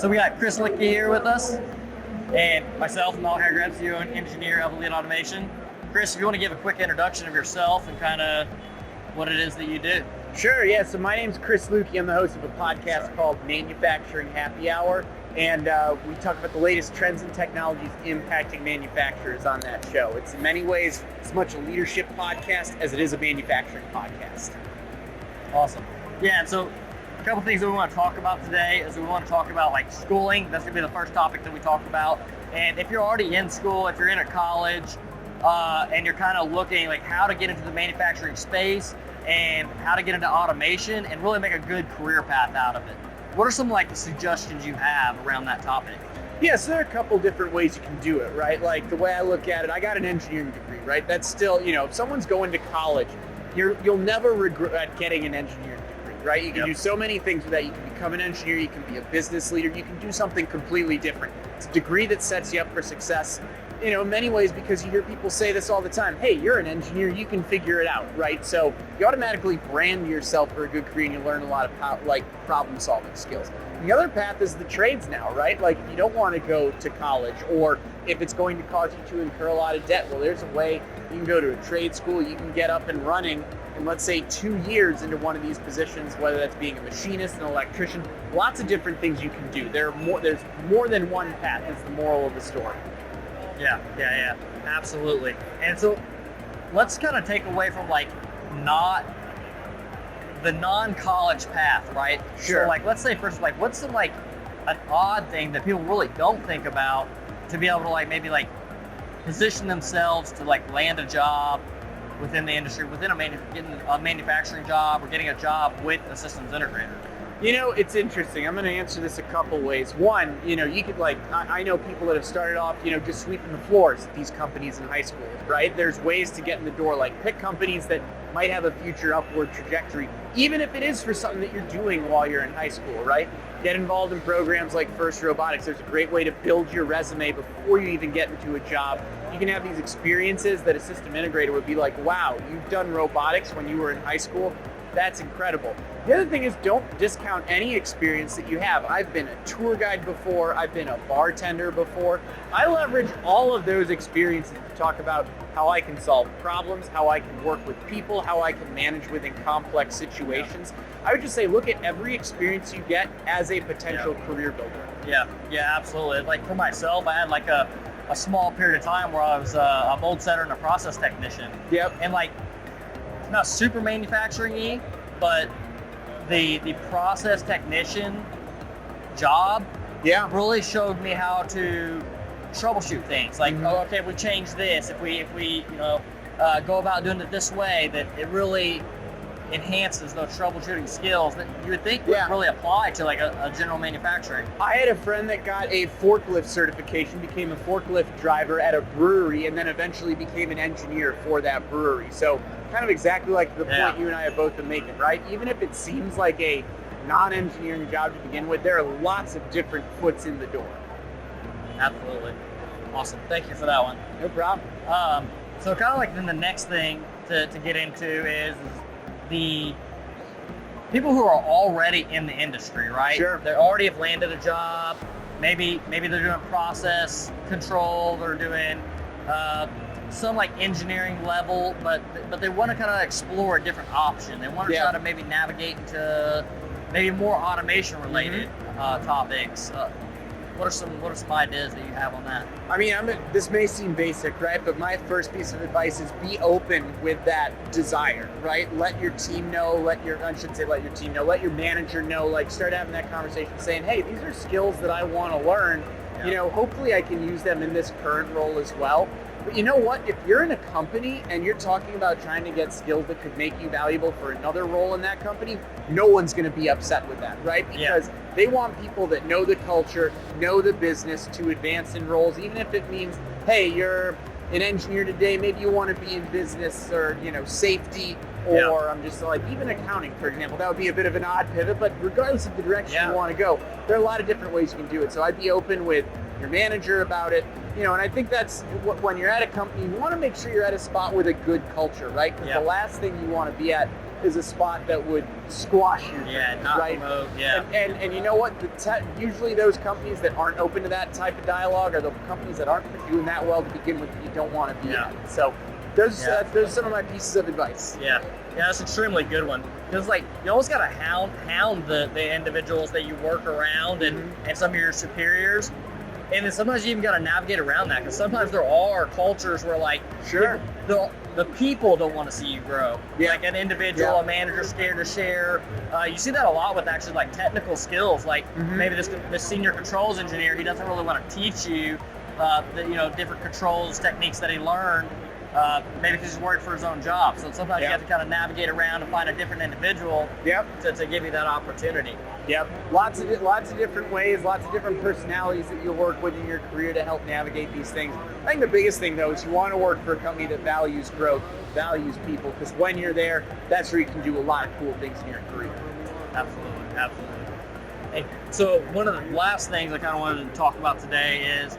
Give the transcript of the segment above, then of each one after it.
So we got Chris Luecke here with us, and myself, Malachi, CEO and engineer of Elite Automation. Chris, if you want to give a quick introduction of yourself and kind of what it is that you do. Sure, yeah. So my name's Chris Luecke. I'm the host of a podcast called Manufacturing Happy Hour, and we talk about the latest trends and technologies impacting manufacturers on that show. It's in many ways as much a leadership podcast as it is a manufacturing podcast. Awesome. Yeah, and so a couple things that we want to talk about today is we want to talk about like schooling. That's going to be the first topic that we talk about. And if you're already in school, if you're in a college, and you're kind of looking like how to get into the manufacturing space and how to get into automation and really make a good career path out of it, what are some like the suggestions you have around that topic? Yeah, so there are a couple different ways you can do it, right? Like the way I look at it, I got an engineering degree, right? That's still, if someone's going to college, you'll never regret getting an engineering degree, right? You can do so many things with that. You can become an engineer, you can be a business leader, you can do something completely different. It's a degree that sets you up for success, in many ways, because you hear people say this all the time. Hey, you're an engineer, you can figure it out, right? So you automatically brand yourself for a good career and you learn a lot of problem solving skills. And the other path is the trades now, right? Like if you don't want to go to college, or if it's going to cause you to incur a lot of debt, well, there's a way you can go to a trade school, you can get up and running in, let's say, 2 years into one of these positions, whether that's being a machinist, an electrician, lots of different things you can do. There's more than one path, is the moral of the story. Yeah, absolutely. And so let's kind of take away from like not the non-college path, right? Sure. So like, let's say first, like what's some like an odd thing that people really don't think about to be able to like maybe like position themselves to like land a job within the industry, getting a manufacturing job or getting a job with a systems integrator? It's interesting. I'm going to answer this a couple ways. One, you could I know people that have started off, just sweeping the floors at these companies in high school, right? There's ways to get in the door, like pick companies that might have a future upward trajectory, even if it is for something that you're doing while you're in high school, right? Get involved in programs like First Robotics. There's a great way to build your resume before you even get into a job. You can have these experiences that a system integrator would be like, wow, you've done robotics when you were in high school. That's incredible. The other thing is, don't discount any experience that you have. I've been a tour guide before. I've been a bartender before. I leverage all of those experiences to talk about how I can solve problems, how I can work with people, how I can manage within complex situations. I would just say, look at every experience you get as a potential career builder. Yeah, absolutely. Like for myself, I had like a small period of time where I was a mold setter and a process technician. Yep. And like, not super manufacturing-y, but the process technician job really showed me how to troubleshoot things. Like, okay, we change this. If we go about doing it this way, that it really enhances those troubleshooting skills that you would think would really apply to like a general manufacturing. I had a friend that got a forklift certification, became a forklift driver at a brewery, and then eventually became an engineer for that brewery. So kind of exactly like the point you and I have both been making, right? Even if it seems like a non-engineering job to begin with, there are lots of different foots in the door. Absolutely. Awesome. Thank you for that one. No problem. So kind of like then the next thing to get into is the people who are already in the industry, right? Sure. They already have landed a job. Maybe they're doing process control. They're doing some like engineering level, but they want to kind of explore a different option. They want to try to maybe navigate into maybe more automation related topics. What are some ideas that you have on that? I mean, this may seem basic, right? But my first piece of advice is be open with that desire, right? Let your team know, let your manager know, like start having that conversation saying, hey, these are skills that I want to learn. Hopefully I can use them in this current role as well. But you know what? If you're in a company and you're talking about trying to get skills that could make you valuable for another role in that company, no one's going to be upset with that, right? Because they want people that know the culture, know the business to advance in roles, even if it means, hey, you're an engineer today, maybe you want to be in business or, safety, or I'm just like, even accounting, for example. That would be a bit of an odd pivot, but regardless of the direction you want to go, there are a lot of different ways you can do it. So I'd be open with your manager about it. And I think that's when you're at a company, you want to make sure you're at a spot with a good culture, right? Because the last thing you want to be at is a spot that would squash you. Yeah, not right? promote. Yeah. And you know what? Usually those companies that aren't open to that type of dialogue are the companies that aren't doing that well to begin with. You don't want to be at. So those some of my pieces of advice. Yeah, that's an extremely good one. Because like you almost got to hound the individuals that you work around and some of your superiors. And then sometimes you even got to navigate around that, because sometimes there are cultures where like the people don't want to see you grow. Like an individual, a manager scared to share. You see that a lot with actually like technical skills. Like maybe this senior controls engineer, he doesn't really want to teach you different controls techniques that he learned. Maybe because he's worried for his own job. So sometimes you have to kind of navigate around and find a different individual to give you that opportunity. Lots of different ways, lots of different personalities that you'll work with in your career to help navigate these things. I think the biggest thing though is you want to work for a company that values growth, values people, because when you're there, that's where you can do a lot of cool things in your career. Absolutely. And so one of the last things I kind of wanted to talk about today is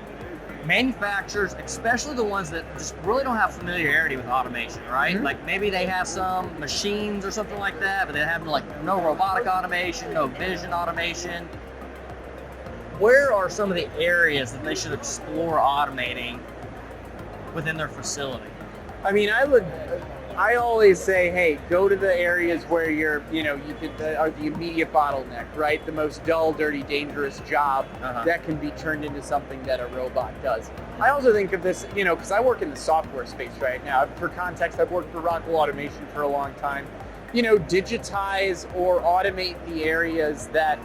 manufacturers, especially the ones that just really don't have familiarity with automation, right? Like maybe they have some machines or something like that, but they have like no robotic automation, no vision automation. Where are some of the areas that they should explore automating within their facility? I mean, I always say, hey, go to the areas where are the immediate bottleneck, right? The most dull, dirty, dangerous job that can be turned into something that a robot does. I also think of this, because I work in the software space right now. For context, I've worked for Rockwell Automation for a long time. Digitize or automate the areas that,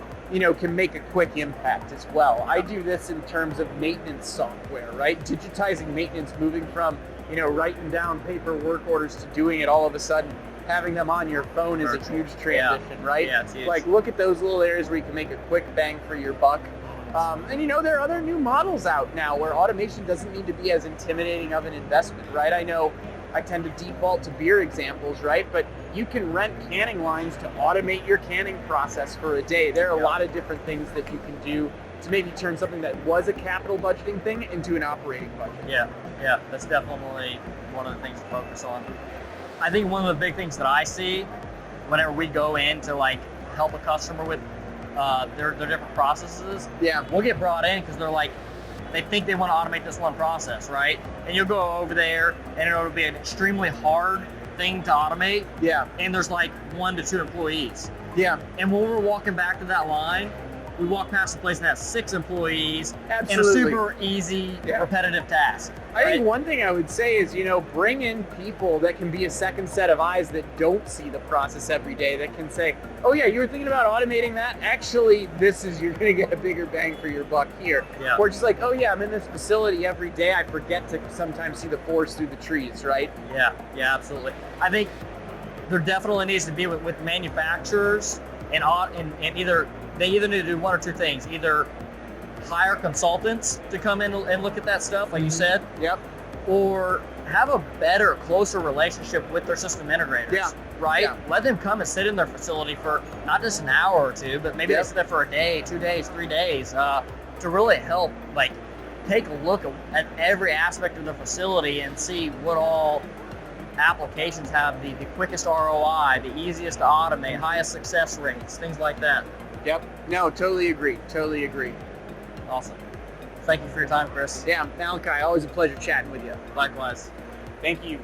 can make a quick impact as well. I do this in terms of maintenance software, right? Digitizing maintenance, moving from writing down paper work orders to doing it all of a sudden, having them on your phone is a huge transition, right? Yeah, it's huge. Like, look at those little areas where you can make a quick bang for your buck. And there are other new models out now where automation doesn't need to be as intimidating of an investment, right? I know I tend to default to beer examples, right? But you can rent canning lines to automate your canning process for a day. There are a lot of different things that you can do to maybe turn something that was a capital budgeting thing into an operating budget. Yeah, that's definitely one of the things to focus on. I think one of the big things that I see whenever we go in to like help a customer with their different processes, we'll get brought in because they think they want to automate this one process, right? And you'll go over there and it'll be an extremely hard thing to automate. And there's like 1 to 2 employees. And when we're walking back to that line, we walk past a place that has 6 employees in a super easy, repetitive task. I think one thing I would say is, bring in people that can be a second set of eyes that don't see the process every day, that can say, oh yeah, you were thinking about automating that? Actually, you're going to get a bigger bang for your buck here. Or just like, oh yeah, I'm in this facility every day. I forget to sometimes see the forest through the trees, right? Yeah, absolutely. I think there definitely needs to be with manufacturers and they either need to do one or two things. Either hire consultants to come in and look at that stuff, like you said. Or have a better, closer relationship with their system integrators. Right? Let them come and sit in their facility for not just an hour or two, but maybe they sit there for a day, 2 days, 3 days, to really help take a look at every aspect of the facility and see what all applications have the quickest ROI, the easiest to automate, highest success rates, things like that. No, totally agree. Awesome. Thank you for your time, Chris. Malachi, always a pleasure chatting with you. Likewise. Thank you.